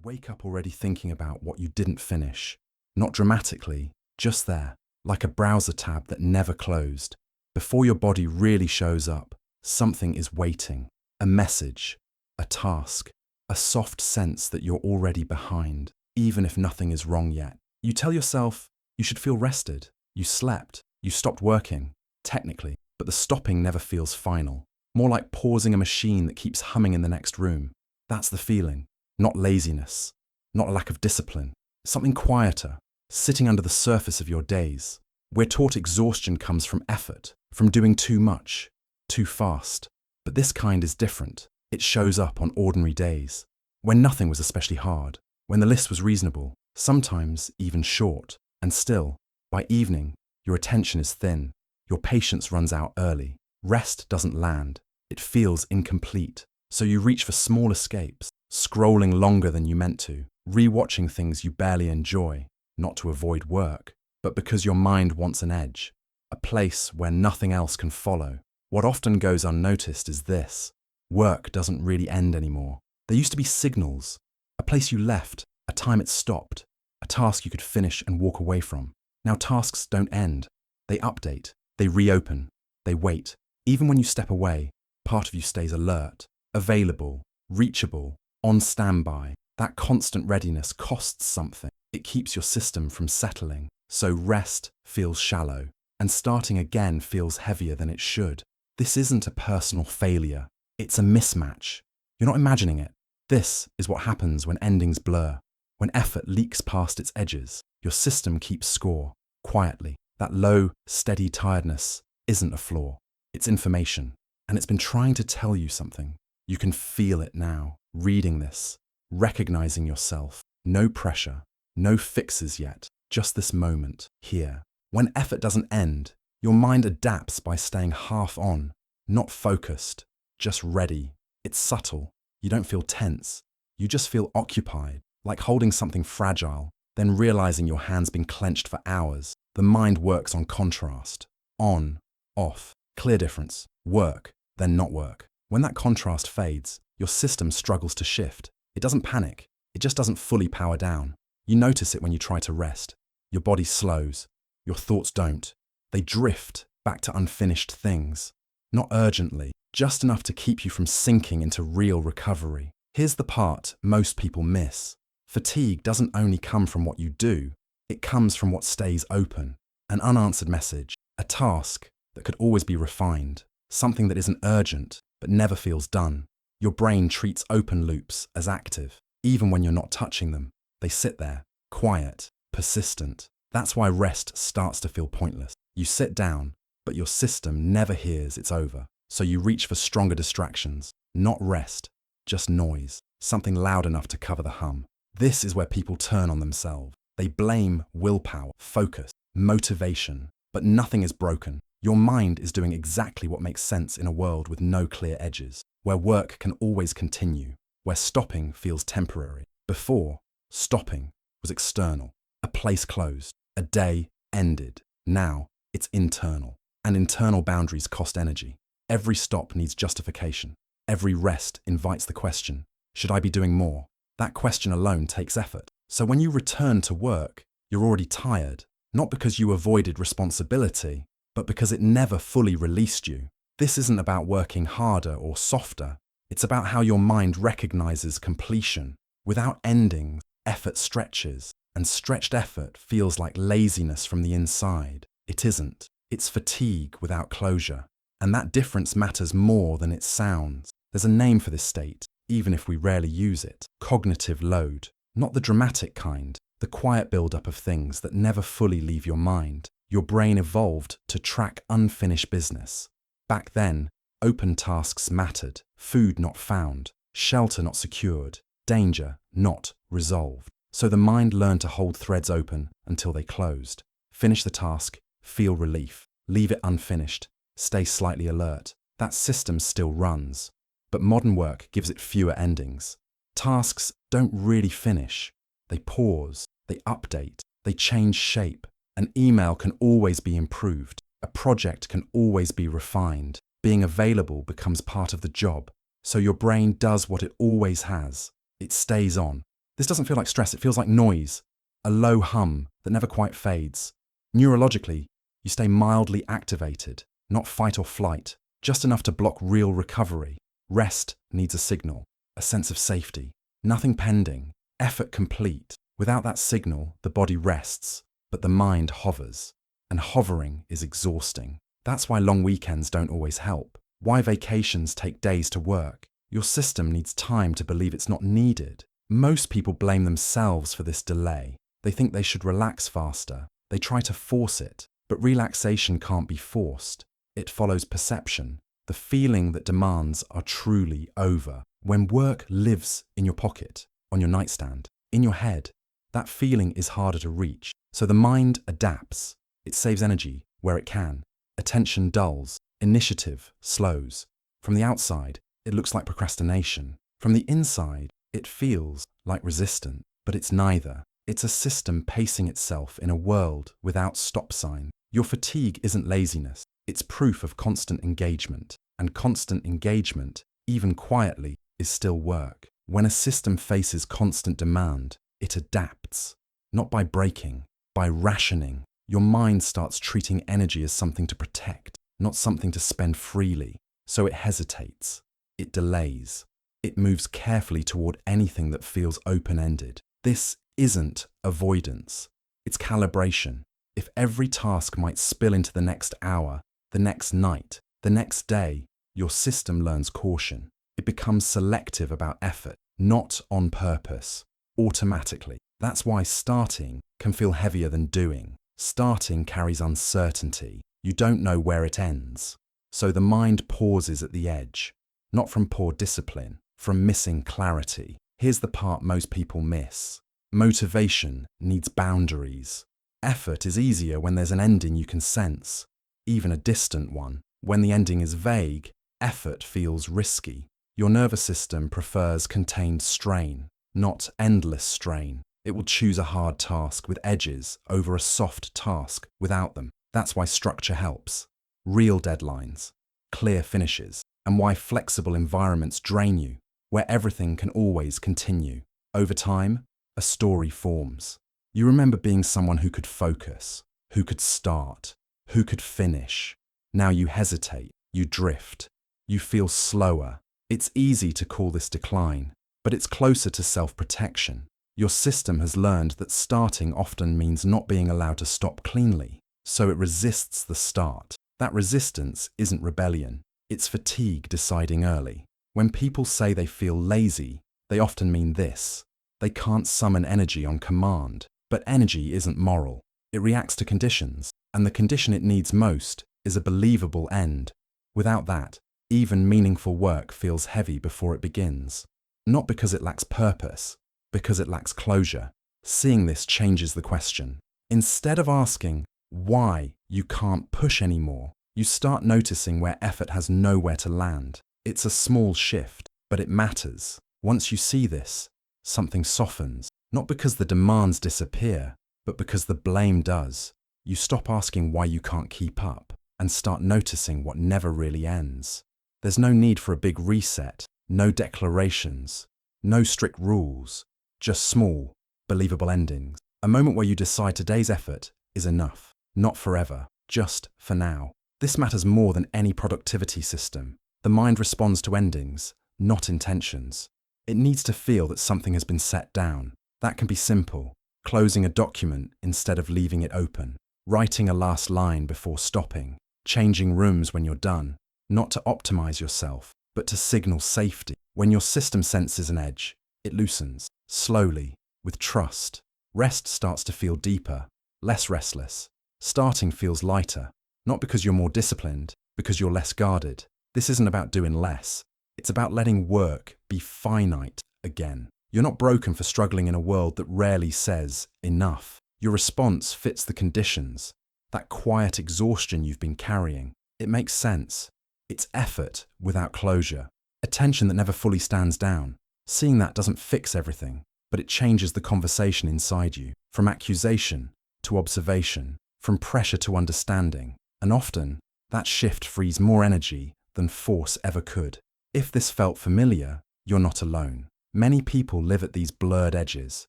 You wake up already thinking about what you didn't finish. Not dramatically, just there, like a browser tab that never closed. Before your body really shows up, something is waiting. A message, a task, a soft sense that you're already behind, even if nothing is wrong yet. You tell yourself you should feel rested. You slept. You stopped working, technically, but the stopping never feels final. More like pausing a machine that keeps humming in the next room. That's the feeling. Not laziness, not a lack of discipline. Something quieter, sitting under the surface of your days. We're taught exhaustion comes from effort, from doing too much, too fast. But this kind is different. It shows up on ordinary days, when nothing was especially hard, when the list was reasonable, sometimes even short. And still, by evening, your attention is thin. Your patience runs out early. Rest doesn't land. It feels incomplete. So you reach for small escapes, scrolling longer than you meant to, rewatching things you barely enjoy, not to avoid work, but because your mind wants an edge, a place where nothing else can follow. What often goes unnoticed is this. Work doesn't really end anymore. There used to be signals, a place you left, a time it stopped, a task you could finish and walk away from. Now tasks don't end. They update, they reopen, they wait. Even when you step away, part of you stays alert, available, reachable, on standby. That constant readiness costs something. It keeps your system from settling. So rest feels shallow, and starting again feels heavier than it should. This isn't a personal failure. It's a mismatch. You're not imagining it. This is what happens when endings blur. When effort leaks past its edges, your system keeps score, quietly. That low, steady tiredness isn't a flaw. It's information, and it's been trying to tell you something. You can feel it now, reading this, recognizing yourself. No pressure, no fixes yet, just this moment, here. When effort doesn't end, your mind adapts by staying half on, not focused, just ready. It's subtle. You don't feel tense. You just feel occupied, like holding something fragile, then realizing your hand's been clenched for hours. The mind works on contrast. On, off, clear difference. Work, then not work. When that contrast fades, your system struggles to shift. It doesn't panic. It just doesn't fully power down. You notice it when you try to rest. Your body slows. Your thoughts don't. They drift back to unfinished things. Not urgently, just enough to keep you from sinking into real recovery. Here's the part most people miss. Fatigue doesn't only come from what you do. It comes from what stays open. An unanswered message. A task that could always be refined. Something that isn't urgent, but never feels done. Your brain treats open loops as active, even when you're not touching them. They sit there, quiet, persistent. That's why rest starts to feel pointless. You sit down, but your system never hears it's over. So you reach for stronger distractions. Not rest, just noise. Something loud enough to cover the hum. This is where people turn on themselves. They blame willpower, focus, motivation, but nothing is broken. Your mind is doing exactly what makes sense in a world with no clear edges, where work can always continue, where stopping feels temporary. Before, stopping was external, a place closed, a day ended. Now, it's internal, and internal boundaries cost energy. Every stop needs justification. Every rest invites the question, should I be doing more? That question alone takes effort. So when you return to work, you're already tired, not because you avoided responsibility, but because it never fully released you. This isn't about working harder or softer. It's about how your mind recognizes completion. Without endings, effort stretches, and stretched effort feels like laziness from the inside. It isn't. It's fatigue without closure. And that difference matters more than it sounds. There's a name for this state, even if we rarely use it. Cognitive load. Not the dramatic kind, the quiet buildup of things that never fully leave your mind. Your brain evolved to track unfinished business. Back then, open tasks mattered, food not found, shelter not secured, danger not resolved. So the mind learned to hold threads open until they closed. Finish the task, feel relief, leave it unfinished, stay slightly alert. That system still runs, but modern work gives it fewer endings. Tasks don't really finish. They pause, they update, they change shape. An email can always be improved. A project can always be refined. Being available becomes part of the job. So your brain does what it always has. It stays on. This doesn't feel like stress, it feels like noise, a low hum that never quite fades. Neurologically, you stay mildly activated, not fight or flight, just enough to block real recovery. Rest needs a signal, a sense of safety. Nothing pending, effort complete. Without that signal, the body rests, but the mind hovers. And hovering is exhausting. That's why long weekends don't always help. Why vacations take days to work. Your system needs time to believe it's not needed. Most people blame themselves for this delay. They think they should relax faster. They try to force it. But relaxation can't be forced. It follows perception. The feeling that demands are truly over. When work lives in your pocket, on your nightstand, in your head, that feeling is harder to reach. So the mind adapts. It saves energy where it can. Attention dulls. Initiative slows. From the outside, it looks like procrastination. From the inside, it feels like resistance. But it's neither. It's a system pacing itself in a world without stop sign. Your fatigue isn't laziness. It's proof of constant engagement. And constant engagement, even quietly, is still work. When a system faces constant demand, it adapts. Not by breaking, by rationing. Your mind starts treating energy as something to protect, not something to spend freely. So it hesitates. It delays. It moves carefully toward anything that feels open-ended. This isn't avoidance. It's calibration. If every task might spill into the next hour, the next night, the next day, your system learns caution. It becomes selective about effort, not on purpose, automatically. That's why starting can feel heavier than doing. Starting carries uncertainty. You don't know where it ends. So the mind pauses at the edge, not from poor discipline, from missing clarity. Here's the part most people miss. Motivation needs boundaries. Effort is easier when there's an ending you can sense, even a distant one. When the ending is vague, effort feels risky. Your nervous system prefers contained strain, not endless strain. It will choose a hard task with edges over a soft task without them. That's why structure helps. Real deadlines, clear finishes, and why flexible environments drain you, where everything can always continue. Over time, a story forms. You remember being someone who could focus, who could start, who could finish. Now you hesitate, you drift, you feel slower. It's easy to call this decline, but it's closer to self-protection. Your system has learned that starting often means not being allowed to stop cleanly, so it resists the start. That resistance isn't rebellion, it's fatigue deciding early. When people say they feel lazy, they often mean this. They can't summon energy on command, but energy isn't moral. It reacts to conditions, and the condition it needs most is a believable end. Without that, even meaningful work feels heavy before it begins. Not because it lacks purpose, because it lacks closure. Seeing this changes the question. Instead of asking why you can't push anymore, you start noticing where effort has nowhere to land. It's a small shift, but it matters. Once you see this, something softens. Not because the demands disappear, but because the blame does. You stop asking why you can't keep up and start noticing what never really ends. There's no need for a big reset, no declarations, no strict rules, just small, believable endings. A moment where you decide today's effort is enough, not forever, just for now. This matters more than any productivity system. The mind responds to endings, not intentions. It needs to feel that something has been set down. That can be simple, closing a document instead of leaving it open, writing a last line before stopping, changing rooms when you're done, not to optimize yourself, but to signal safety. When your system senses an edge, it loosens, slowly, with trust. Rest starts to feel deeper, less restless. Starting feels lighter, not because you're more disciplined, because you're less guarded. This isn't about doing less. It's about letting work be finite again. You're not broken for struggling in a world that rarely says enough. Your response fits the conditions. That quiet exhaustion you've been carrying. It makes sense. It's effort without closure. Attention that never fully stands down. Seeing that doesn't fix everything, but it changes the conversation inside you. From accusation to observation, from pressure to understanding. And often, that shift frees more energy than force ever could. If this felt familiar, you're not alone. Many people live at these blurred edges.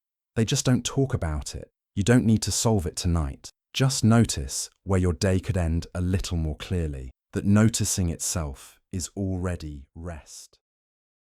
They just don't talk about it. You don't need to solve it tonight. Just notice where your day could end a little more clearly. That noticing itself is already rest.